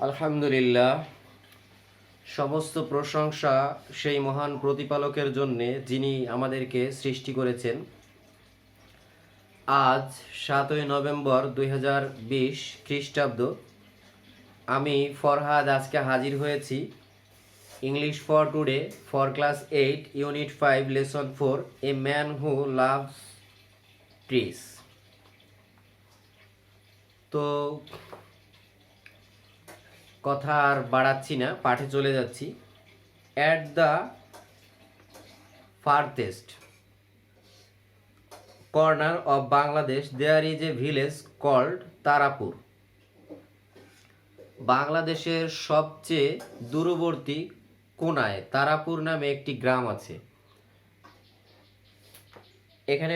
আলহামদুলিল্লাহ, সমস্ত প্রশংসা সেই মহান প্রতিপালকের জন্যে যিনি আমাদেরকে সৃষ্টি করেছেন। আজ 7ই নভেম্বর 2020 খ্রিস্টাব্দ। আমি ফরহাদ আজকে হাজির হয়েছি English for today for class 8 unit 5 lesson 4 a man who loves trees. তো কথা আর বাড়াচ্ছি না, পাঠে চলে যাচ্ছি। At the farthest corner of Bangladesh there is a village called Tarapur. বাংলাদেশের সবচেয়ে দূরবর্তী কোনায় তারাপুর নামে একটি গ্রাম আছে। এখানে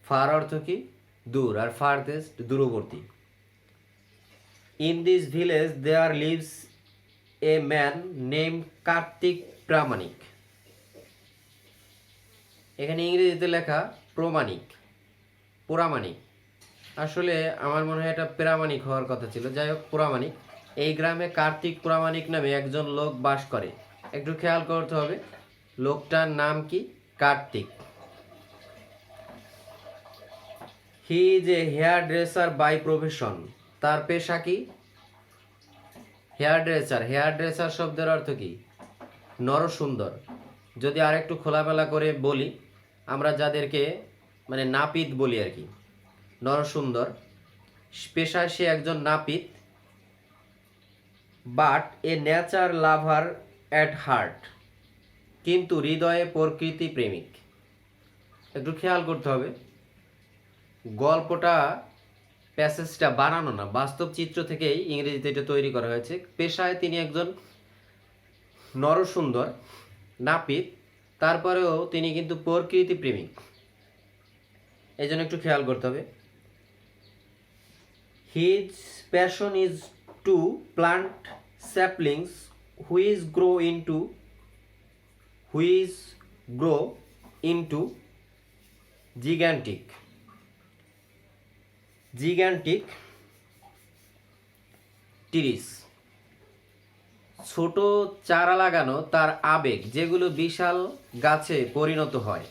ফার অর্থ কি? দূর, আর ফারথেস্ট দূরবর্তী। In this village there lives a man named Kartik প্রামাণিক। এখানে ইংরেজিতে লেখা পোরামানিক। আসলে আমার মনে হয় এটা প্রামাণিক হওয়ার কথা ছিল, যাই হোক পোরামানিক। এই গ্রামে কার্তিক প্রামাণিক নামে একজন লোক বাস করে। একটু খেয়াল করতে হবে, লোকটার নাম কি? Kartik. He is a hairdresser by profession. তার পেশা কি? হেয়ার ড্রেসার শব্দের অর্থ কি? নরসুন্দর। যদি আর একটু খোলামেলা করে বলি, আমরা যাদেরকে নাপিত বলি আর কি, নরসুন্দর। পেশায় সে একজন নাপিত। But A nature lover at heart, কিন্তু হৃদয়ে প্রকৃতি প্রেমিক। একটু খেয়াল করতে হবে, গল্পটা প্যাসেজটা বানানো না, বাস্তব চিত্র থেকেই ইংরেজিতে এটা তৈরি করা হয়েছে। পেশায় তিনি একজন নরসুন্দর নাপিত, তারপরেও তিনি কিন্তু প্রকৃতি প্রেমিক। এই জন্য একটু খেয়াল করতে হবে। His passion is to plant saplings which grow into gigantic trees. ছোট চারা লাগানো তার আবেগ, যেগুলো বিশাল গাছে পরিণত হয়।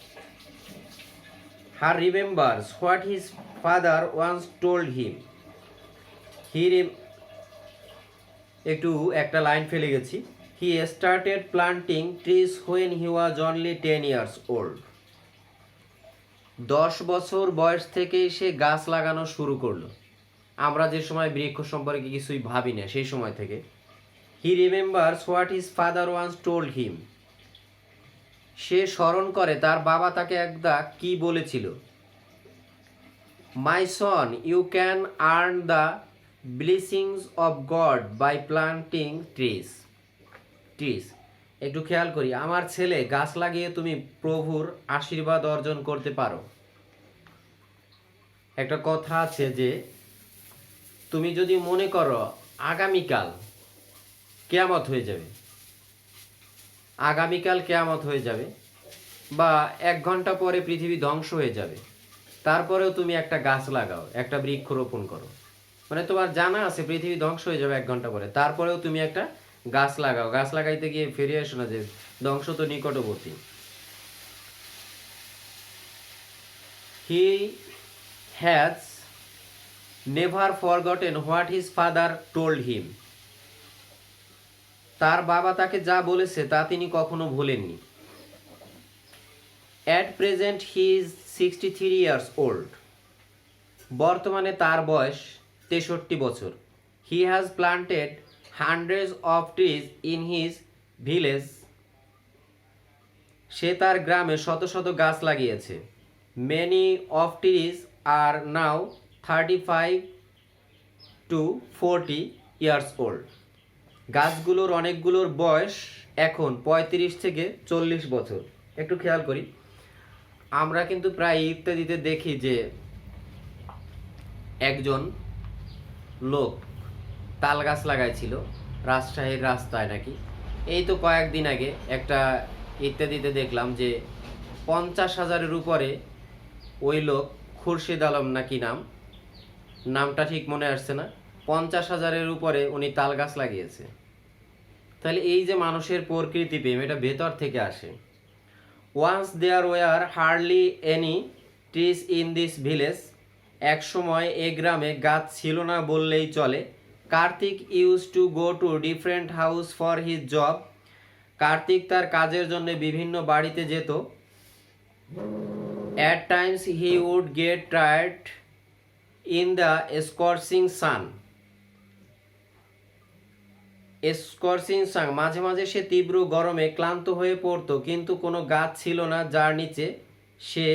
Her remembers what his father once told him. একটু একটা লাইন ফেলে গেছি। He started planting trees when he was only 10 years old. 10 বছর বয়স থেকেই সে গাছ লাগানো শুরু করলো। আমরা যে সময় বৃক্ষ সম্পর্কে কিছুই ভাবি না, সেই সময় থেকে। He remembers what his father once told him. সে স্মরণ করে তার বাবা তাকে একদা কি বলেছিল। My son, you can earn the blessings of God by planting trees. একটু খেয়াল করি, আমার ছেলে, গাছ লাগিয়ে তুমি প্রভুর আশীর্বাদ অর্জন করতে পারো। একটা কথা আছে যে, তুমি যদি মনে করো আগামীকাল কেয়ামত হয়ে যাবে বা 1 ঘন্টা পরে পৃথিবী ধ্বংস হয়ে যাবে, তারপরেও তুমি একটা গাছ লাগাও, একটা বৃক্ষ রোপণ করো। তোমার জানা আছে পৃথিবী ধ্বংস হয়ে যাবে 1 ঘন্টা পরে, তারপরেও তুমি একটা গাছ লাগাও। গাছ লাগাইতে গিয়ে ফিরে আসো না যে ধ্বংস তো নিকটবর্তী। He has never forgotten what his father told him. তার বাবা তাকে যা বলেছে তা তিনি কখনো ভোলেননি। At present he is 63 years old. বর্তমানে তার বয়স 63 বছর। He has planted hundreds of trees in his village. সে তার গ্রামে শত শত গাছ লাগিয়েছে। Many of trees are now 35 to 40 years old. গাছগুলোর অনেকগুলোর বয়স এখন 35 থেকে 40 বছর। একটু খেয়াল করি, আমরা কিন্তু প্রায় ইত্যাদিতে দেখি যে একজন লোক তাল গাছ লাগাইছিল রাজশাহীর রাস্তায় নাকি। এই তো কয়েকদিন আগে একটা ইত্যাদিতে দেখলাম যে 50,000-এর উপরে ওই লোক, খুরশিদ আলম নাকি নামটা ঠিক মনে আসছে না, 50,000-এর উপরে উনি তাল গাছ লাগিয়েছে। তাহলে এই যে মানুষের প্রকৃতি প্রেম, এটা ভেতর থেকে আসে। Once there were hardly any trees in this village, এক সময় এ গ্রামে গাছ ছিল না বললেই চলে। Kartik used to go to different house for his job, কার্তিক তার কাজের জন্য বিভিন্ন বাড়িতে যেত। At times he would get tired in the scorching sun, scorching sun, মাঝে মাঝে সে তীব্র গরমে ক্লান্ত হয়ে পড়তো, কিন্তু কোনো গাছ ছিল না যার নিচে সে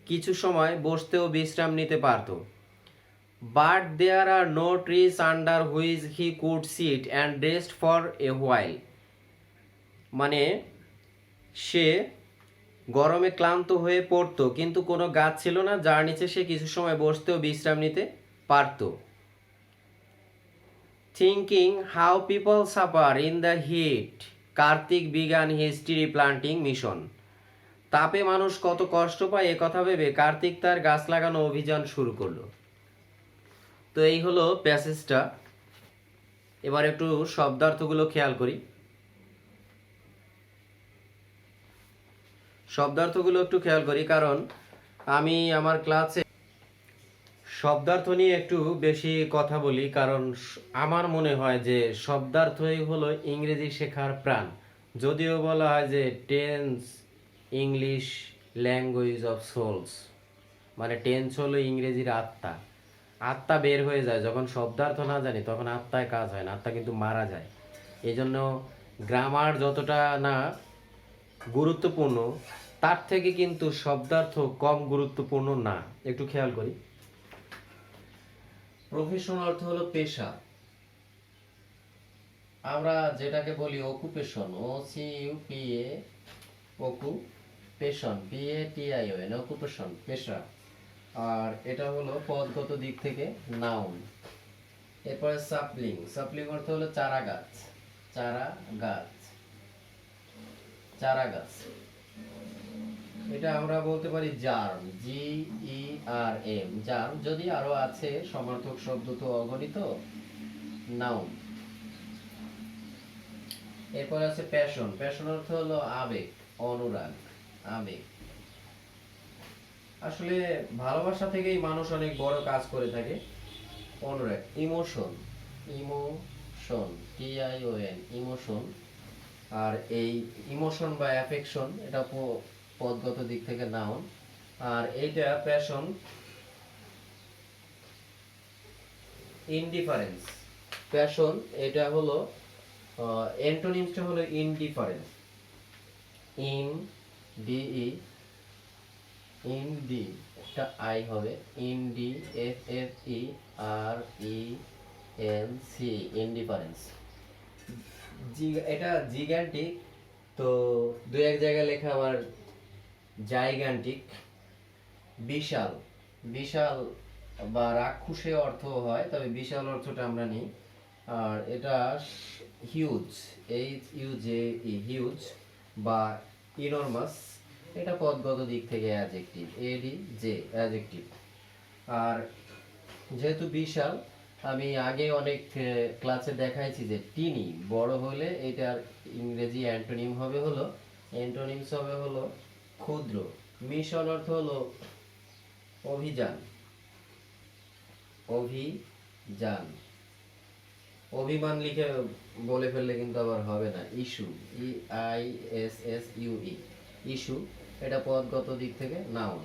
কিছু সময় বসতেও বিশ্রাম নিতে পারত। But there are no trees under which he could sit and rest for a while, মানে সে গরমে ক্লান্ত হয়ে পড়তো, কিন্তু কোনো গাছ ছিল না যার নিচে সে কিছু সময় বসতেও বিশ্রাম নিতে পারত। Thinking how people suffer in the heat, Kartik began his tree planting mission. তাপে মানুষ কত কষ্ট পায় এ কথা ভেবে কার্তিক তার গাছ লাগানো অভিযান শুরু করলো। তো এই হলো প্যাসেজটা। এবার একটু শব্দার্থগুলো খেয়াল করি। শব্দার্থগুলো একটু খেয়াল করি, কারণ আমি আমার ক্লাসে শব্দার্থ নিয়ে একটু বেশি কথা বলি, কারণ আমার মনে হয় যে শব্দার্থই হলো ইংরেজি শেখার প্রাণ। যদিও বলা হয় যে tense English language of souls, মানে টেন্স হলো ইংরেজির আত্মা। আত্মা বের হয়ে যায় যখন শব্দার্থ না জানি, তখন আত্মায় কাজ হয় না, আত্মা কিন্তু মারা যায়। এই জন্য গ্রামার যতটা না গুরুত্বপূর্ণ, তার থেকে কিন্তু শব্দার্থ কম গুরুত্বপূর্ণ না। একটু খেয়াল করি। প্রফেশন অর্থ হলো পেশা, আমরা যেটাকে বলি occupation, OCUPA, occupation, PATION, occupation, পেশা। আর এটা হলো পদগত দিক থেকে নাউন। এরপরে সাপলিং, সাপলিং অর্থ হলো চারা গাছ, চারা গাছ, চারা গাছ। এটা আমরা বলতে পারি জার্ম, GERM, জার্ম। যদি আরো আছে সমার্থক শব্দ তো অগণিত। নাউন। এরপর আছে প্যাশন, প্যাশন অর্থ হলো আবেগ, অনুরাগ, আবেগ। আসলে ভালোবাসা থেকেই মানুষ অনেক বড় কাজ করে থাকে। অনুরাগ। Emotion, emotion, TION, emotion. আর এই ইমোশন বা অ্যাফেকশন এটা পদগত দিক থেকে নাউন। আর এইটা প্যাশন। ইনডিফারেন্স, প্যাশন এটা হলো অ্যান্টোনিমসটা হলো ইনডিফারেন্স, ইনডি একটা আই হবে, INDFFERENC, ইনডিফারেন্স। এটা জিগ্যান্টিক, তো দুই এক জায়গায় লেখা আবার জাইগ্যান্টিক। বিশাল, বিশাল বা রাক্ষসে অর্থ হয়, তবে বিশাল অর্থটা আমরা নিই। আর এটা হিউজ, HUJE, হিউজ বা ইনরমাস, এটা পদগত দিক থেকে অ্যাডজেক্টিভ, ADJ, অ্যাডজেক্টিভ। আর যেহেতু বিশাল, আমি আগে অনেক ক্লাসে দেখাইছি যে টিনি, বড় হলে এটার ইংরেজি অ্যান্টোনিম হবে হলো, অ্যান্টোনিমস হবে হলো ক্ষুদ্র। মিশন অর্থ হলো অভিযান, অভিযান। অভিমান লিখে বলে ফেললে কিন্তু আবার হবে না। ইস্যু, EISSUE, ইস্যু, এটা পদগত দিক থেকে নাউন।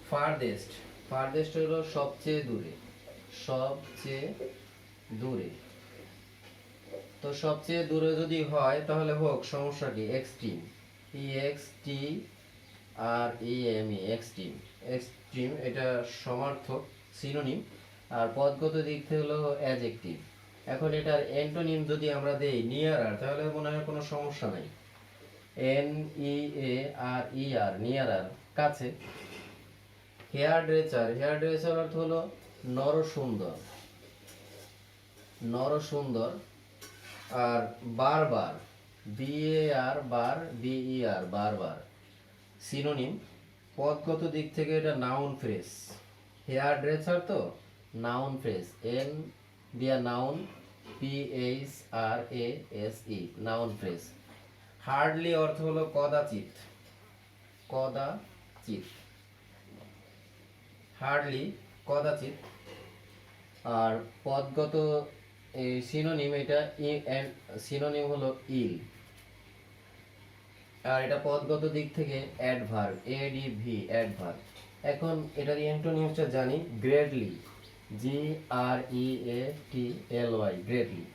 ফারদেস্ট, ফারদেস্ট হলো সবচেয়ে দূরে, সবচেয়ে দূরে। তো সবচেয়ে দূরে যদি হয় তাহলে হোক, সমস্যা কি? এক্সট্রিম, EXTREME, এক্সট্রিম, এক্সট্রিম এটা সমার্থক, সিনোনিম। আর পদগত দিক থেকে হলো অ্যাডজেক্টিভ। এখন এটার অ্যান্টোনিম যদি আমরা দেই নিয়ারার, তাহলে মনে হয় কোনো সমস্যা নাই। NEARER, নিয়ারার, কাছে। হেয়ার ড্রেসার, হেয়ার ড্রেসার অর্থ হলো নরসুন্দর, নরসুন্দর। আর বারবার, BAR, বারবার, সিনোনিম। পদগত দিক থেকে এটা নাউন ফ্রেজ। হেয়ার ড্রেসার তো নাউন ফ্রেজ, দিয়া noun, PHRASE, noun phrase. Hardly অর্থ হলো কদাচিৎ, কদাচিৎ, হার্ডলি কদাচিৎ। আর পদগত সিনোনিম, এটা সিনোনিম হলো ইল। আর এটা পদগত দিক থেকে অ্যাডভার্ব, ADV, অ্যাডভার্ব। এখন এটার অ্যান্টোনিমসটা জানি, greatly, GREATLY, greatly.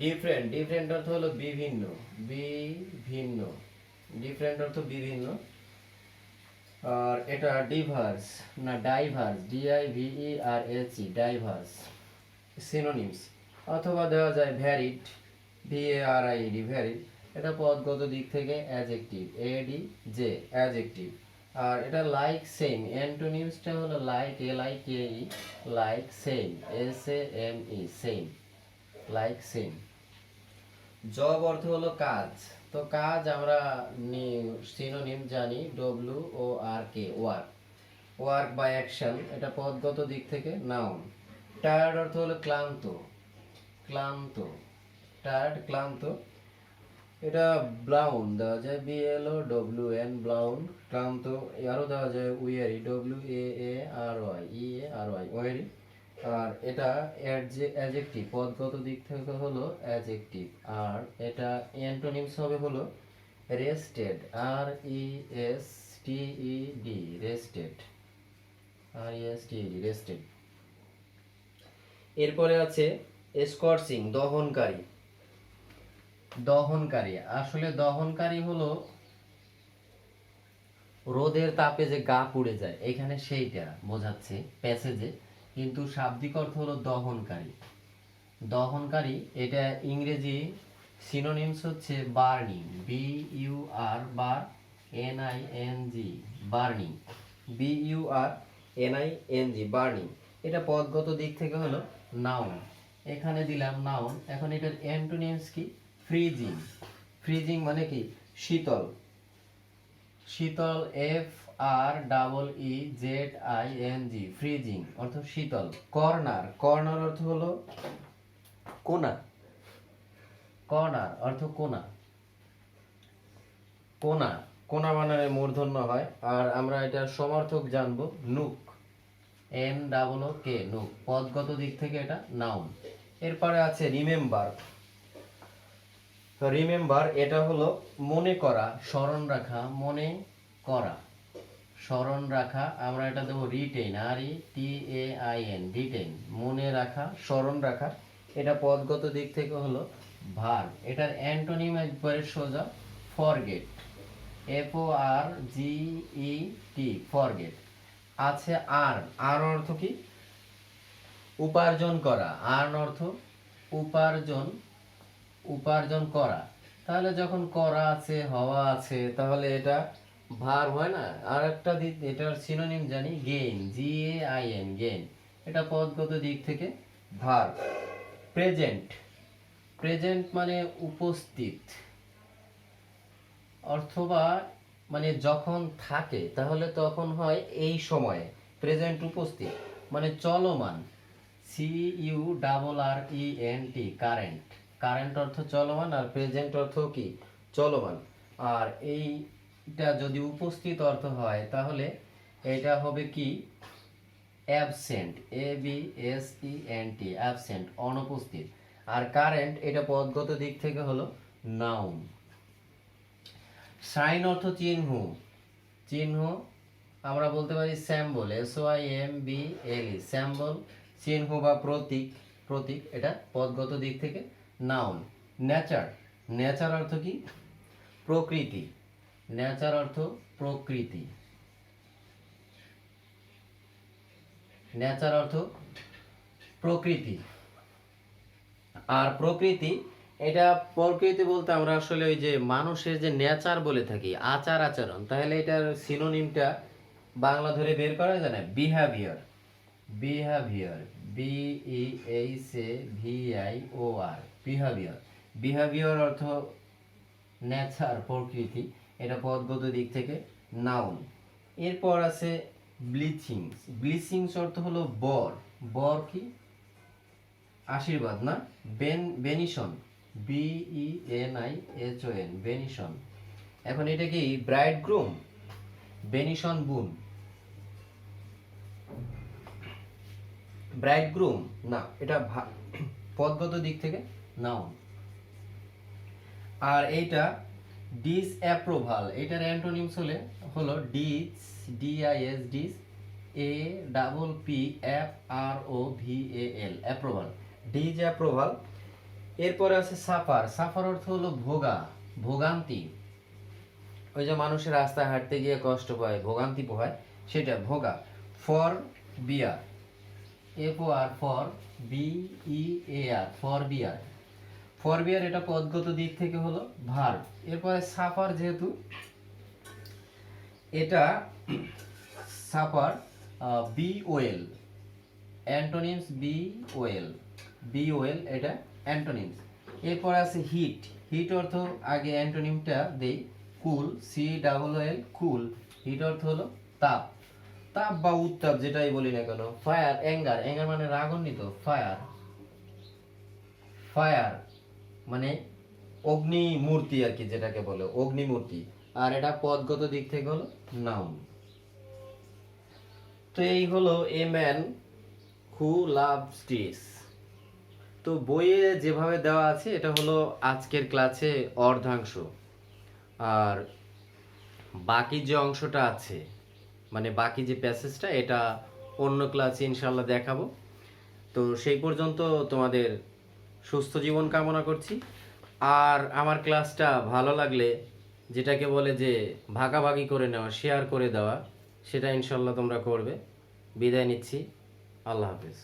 Different, different অর্থ হলো বিভিন্ন, বিভিন্ন, ডিফারেন্ট অর্থ বিভিন্ন। আর এটা ডিভার্স না ডাইভার্স, DIVERS, ডাইভার্স। সিনোনিমস অথবা দেওয়া যায় ভ্যারিড, VARIED, ভ্যারিড। এটা পদগত দিক থেকে অ্যাডজেক্টিভ, ADJ, অ্যাডজেক্টিভ। আর এটা লাইক সেম, অ্যান্টোনিমসটা হলো like, LIKE, like same, SAME, same, like same. Job অর্থ হলো কাজ, তো কাজ আমরা সিনোনিম জানি WORK, ওয়ার্ক, ওয়ার্ক বা অ্যাকশন। এটা পদগত দিক থেকে নাউন। টায়ার্ড অর্থ হলো ক্লান্ত, ক্লান্ত, টায়ার্ড, ক্লান্ত। এটা ব্লাউন দেওয়া যায়, BLOWN, ব্লাউন, ক্লান্ত। আরও দেওয়া যায় উইয়ারি, WAARY, ওয়ারি। আর এটা অ্যাডজেক্টিভ, পদগত দিক থেকে হলো অ্যাডজেক্টিভ। আর এটা অ্যান্টোনিমস হবে হলো rested, RESTED, rested, RESTED, rested. এরপরে আছে স্কর্চিং, দহনকারী। দহনকারী, আসলে দহনকারী হলো রোদের তাপে যে গা পুড়ে যায়, এখানে সেইটা বোঝাচ্ছে প্যাসেজে, কিন্তু শাব্দিক অর্থ হলো দহনকারী। দহনকারী, এটা ইংরেজি সিনোনিমস হচ্ছে burning, BURNING, burning, BURNING, burning. এটা পদগত দিক থেকে হলো নাউন। এখানে দিলাম নাউন। এখন এটার অ্যান্টোনিমস কি? ফ্রিজিং। ফ্রিজিং মানে কি? শীতল, শীতল, FREEZING, ফ্রিজিং অর্থ শীতল। কর্নার, কর্নার অর্থ হলো কোনা, কর্নার অর্থ কোনা, কোনা, কোনা বানানে মূর্ধন্য হয়। আর আমরা এটার সমার্থক জানবো নুক, NOOK, নুক। পদগত দিক থেকে এটা নাউন। এরপরে আছে রিমেম্বার। রিমেম্বার, এটা হলো মনে করা, স্মরণ রাখা, মনে করা, স্মরণ রাখা। আমরা এটা দেবো রিটেইন, RETAIN, রিটেইন, মনে রাখা, স্মরণ রাখা। এটা পদগত দিক থেকে হলো ভার্ব। এটার অ্যান্টোনিম একবারে সোজা, ফরগেট, FORGET, ফরগেট। আছে আর্ন, আর্ন অর্থ কি? উপার্জন করা, আর্ন অর্থ উপার্জন, উপার্জন করা। তাহলে যখন করা আছে, হওয়া আছে, তাহলে এটা ভার্ব হয় না? আর একটা দিক, এটার সিনোনিম জানি গেইন, GAIN, গেইন। এটা পদগত দিক থেকে ভার্ব। প্রেজেন্ট, প্রেজেন্ট মানে উপস্থিত, অথবা মানে যখন থাকে তাহলে তখন হয় এই সময়ে। প্রেজেন্ট, উপস্থিত, মানে চলমান, CURRENT, কারেন্ট। কারেন্ট অর্থ চলমান, আর প্রেজেন্ট অর্থ কি? চলমান। আর এইটা যদি উপস্থিত অর্থ হয় তাহলে এটা হবে কি? অ্যাবসেন্ট, ABSENT, অ্যাবসেন্ট, অনুপস্থিত। আর কারেন্ট, এটা পদগত দিক থেকে হলো নাউন। সাইন অর্থ চিহ্ন, চিহ্ন আমরা বলতে পারি স্যাম্বল, SYMBL, স্যাম্বল, চিহ্ন বা প্রতীক, প্রতীক। এটা পদগত দিক থেকে নাউন। নেচার, নেচার অর্থ কি? প্রকৃতি, নেচার অর্থ প্রকৃতি, নেচার অর্থ প্রকৃতি। আর প্রকৃতি, এটা প্রকৃতি বলতে আমরা আসলে ওই যে মানুষের যে নেচার বলে থাকি, আচার আচরণ, তাহলে এটার সিনোনিমটা বাংলা ধরে বের করা যায় না? Behaviour, behaviour, BEHAVIOR, behaviour. Behaviour অর্থ নেচার, প্রকৃতি। এটা পদগত দিক থেকে নাউন। এরপর আছে ব্লিচিং। ব্লিচিং অর্থ হলো বর, বর কি? আশীর্বাদ না, বেনিশন, BENISON, বেনিশন। এখন এটা কি ব্রাইড গ্রুম, বেনিশন বুন, ব্রাইড গ্রুম না, এটা পদগত দিক থেকে নাউন। আর এইটা ডিসঅ্যাপ্রুভাল, এটার অ্যান্টোনিমস হলো ডিস APPROVAL, অ্যাপ্রুভাল, ডিসঅ্যাপ্রুভাল। এরপরে আছে সাফার, সাফার অর্থ হলো ভোগা, ভোগান্তি। ওই যে মানুষের রাস্তায় হাঁটতে গিয়ে কষ্ট পায়, ভোগান্তি পোহায়, সেটা ভোগা। For bear, FOR, for BEAR, for bear, for bear, এটা পদগত দিক থেকে হলো ভার্ব। এরপরে সাফার, যেহেতু এটা সাফার, BOL, অ্যান্টোনিমস BOL, এটা অ্যান্টোনিমস। এরপরে আছে হিট, হিট অর্থ আগে অ্যান্টোনিমটা দেই, কুল, COOL, কুল। হিট অর্থ হলো তাপ, তাপ বা উত্তাপ যেটাই বলি না কেন। ফায়ার, অ্যাঙ্গার, অ্যাঙ্গার মানে রাগান্বিত, ফায়ার, ফায়ার মানে অগ্নিমূর্তি আর কি, যেটাকে বলে অগ্নিমূর্তি। আর এটা পদগত দিক থেকে হলো নাউন। তো এই হলো a man who loves dish. তো বইয়ে যেভাবে দেওয়া আছে এটা হলো আজকের ক্লাসে অর্ধাংশ, আর বাকি যে অংশটা আছে মানে বাকি যে প্যাসেজটা, এটা অন্য ক্লাসে ইনশাল্লাহ দেখাবো। তো সেই পর্যন্ত তোমাদের সুস্থ জীবন কামনা করছি। আর আমার ক্লাসটা ভালো লাগলে, যেটাকে বলে যে ভাগাভাগি করে নেওয়া, শেয়ার করে দেওয়া, সেটা ইনশাল্লাহ তোমরা করবে। বিদায় নিচ্ছি, আল্লাহ হাফেজ।